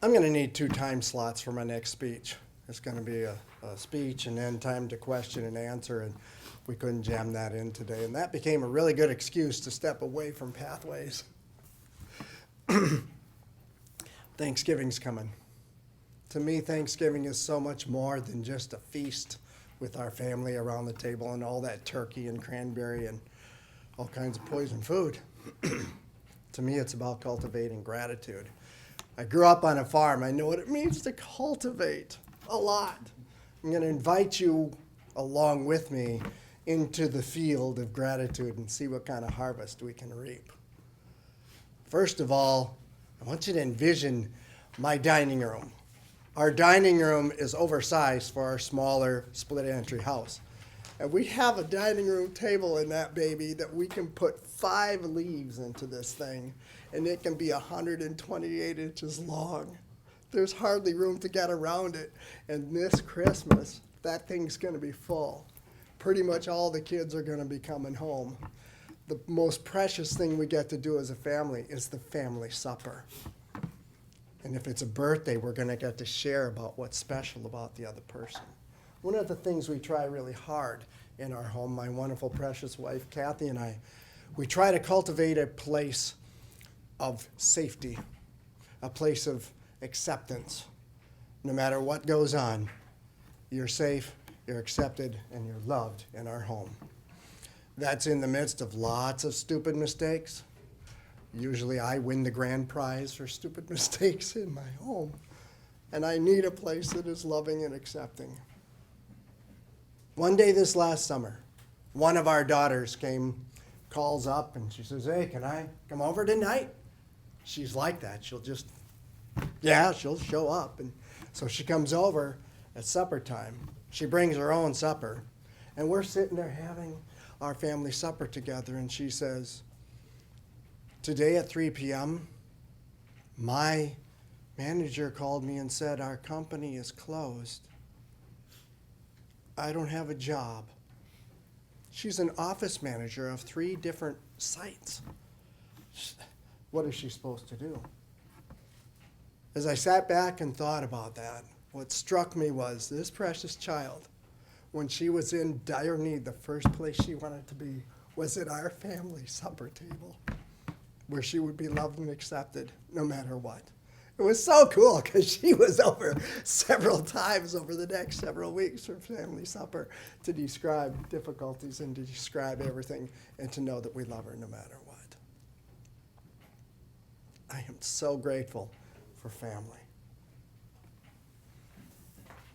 I'm going to need 2 time slots for my next speech. It's going to be a speech and then time to question and answer, and we couldn't jam that in today. And that became a really good excuse to step away from Pathways. Thanksgiving's coming. To me, Thanksgiving is so much more than just a feast with our family around the table and all that turkey and cranberry and all kinds of poison food. To me, it's about cultivating gratitude. I grew up on a farm. I know what it means to cultivate a lot. I'm going to invite you along with me into the field of gratitude and see what kind of harvest we can reap. First of all, I want you to envision my dining room. Our dining room is oversized for our smaller split entry house. And we have a dining room table in that baby that we can put 5 leaves into this thing, and it can be 128 inches long. There's hardly room to get around it. And this Christmas, that thing's going to be full. Pretty much all the kids are going to be coming home. The most precious thing we get to do as a family is the family supper. And if it's a birthday, we're going to get to share about what's special about the other person. One of the things we try really hard in our home, my wonderful, precious wife, Kathy, and I, we try to cultivate a place of safety, a place of acceptance. No matter what goes on, you're safe, you're accepted, and you're loved in our home. That's in the midst of lots of stupid mistakes. Usually I win the grand prize for stupid mistakes in my home. And I need a place that is loving and accepting. One day this last summer, one of our daughters calls up, and she says, "Hey, can I come over tonight?" She's like that. She'll show up. And so she comes over at supper time. She brings her own supper. And we're sitting there having our family supper together, and she says, "Today at 3 p.m., my manager called me and said our company is closed. I don't have a job." She's an office manager of 3 different sites. What is she supposed to do? As I sat back and thought about that, what struck me was this precious child, when she was in dire need, the first place she wanted to be was at our family supper table, where she would be loved and accepted no matter what. It was so cool because she was over several times over the next several weeks for family supper to describe difficulties and to describe everything and to know that we love her no matter what. I am so grateful for family.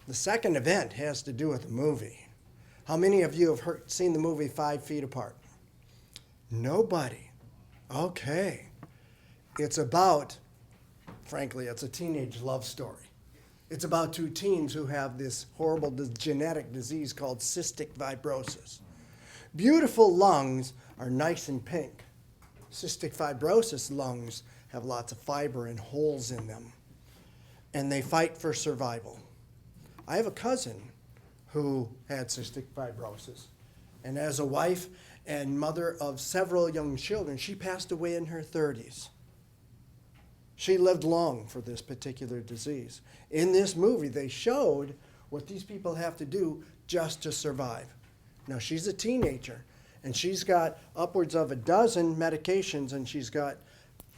The second event has to do with a movie. How many of you have seen the movie 5 Feet Apart? Nobody. Okay. It's about, frankly, it's a teenage love story. It's about 2 teens who have this horrible genetic disease called cystic fibrosis. Beautiful lungs are nice and pink. Cystic fibrosis lungs have lots of fiber and holes in them, and they fight for survival. I have a cousin who had cystic fibrosis, and as a wife and mother of several young children, she passed away in her 30s. She lived long for this particular disease. In this movie, they showed what these people have to do just to survive. Now, she's a teenager, and she's got upwards of 12 medications, and she's got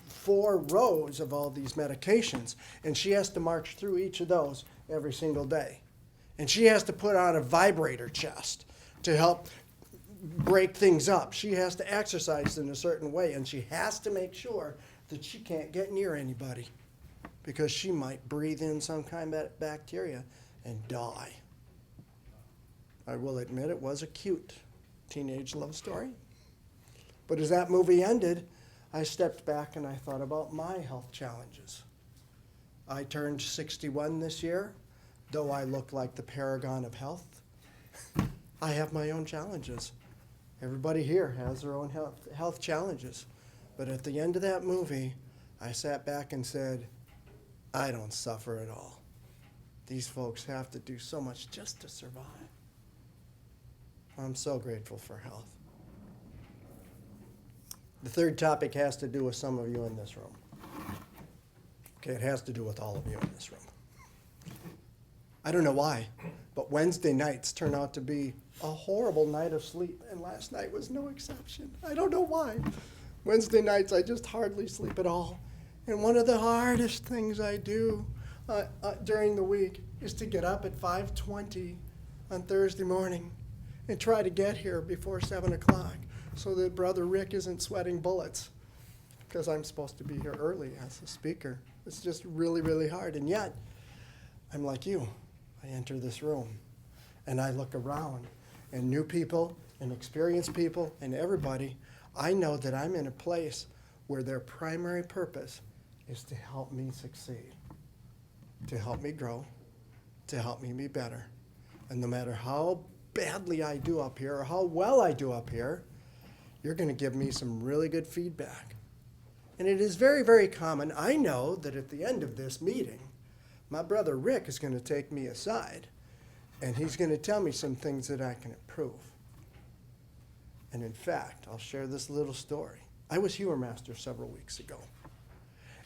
4 rows of all these medications, and she has to march through each of those every single day. And she has to put on a vibrator chest to help break things up. She has to exercise in a certain way, and she has to make sure that she can't get near anybody because she might breathe in some kind of bacteria and die. I will admit it was a cute teenage love story. But as that movie ended, I stepped back and I thought about my health challenges. I turned 61 this year. Though I look like the paragon of health, I have my own challenges. Everybody here has their own health challenges. But at the end of that movie, I sat back and said, I don't suffer at all. These folks have to do so much just to survive. I'm so grateful for health. The third topic has to do with some of you in this room. Okay, it has to do with all of you in this room. I don't know why, but Wednesday nights turn out to be a horrible night of sleep, and last night was no exception. I don't know why. Wednesday nights, I just hardly sleep at all. And one of the hardest things I do during the week is to get up at 5:20 on Thursday morning and try to get here before 7 o'clock so that Brother Rick isn't sweating bullets, because I'm supposed to be here early as a speaker. It's just really, really hard. And yet, I'm like you. I enter this room and I look around, and new people and experienced people and everybody, I know that I'm in a place where their primary purpose is to help me succeed, to help me grow, to help me be better. And no matter how badly I do up here or how well I do up here, you're going to give me some really good feedback. And it is very, very common. I know that at the end of this meeting, my brother Rick is going to take me aside, and he's going to tell me some things that I can improve. And in fact, I'll share this little story. I was humor master several weeks ago,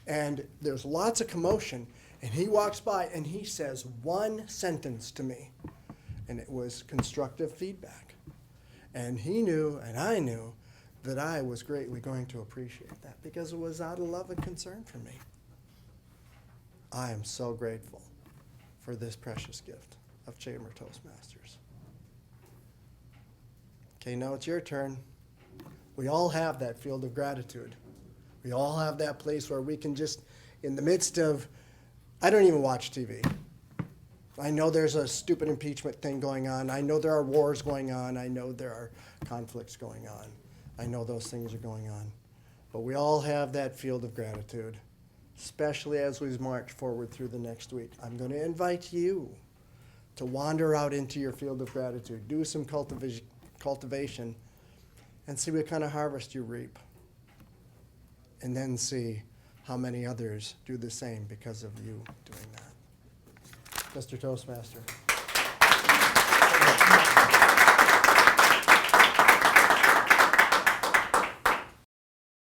and there's lots of commotion, and he walks by and he says one sentence to me, and it was constructive feedback. And he knew, and I knew, that I was greatly going to appreciate that because it was out of love and concern for me. I am so grateful for this precious gift of Chamber Toastmasters. Okay, now it's your turn. We all have that field of gratitude. We all have that place where we can just, in the midst of, I don't even watch TV. I know there's a stupid impeachment thing going on. I know there are wars going on. I know there are conflicts going on. I know those things are going on. But we all have that field of gratitude, especially as we march forward through the next week. I'm going to invite you to wander out into your field of gratitude, do some cultivation, and see what kind of harvest you reap. And then see how many others do the same because of you doing that. Mr. Toastmaster.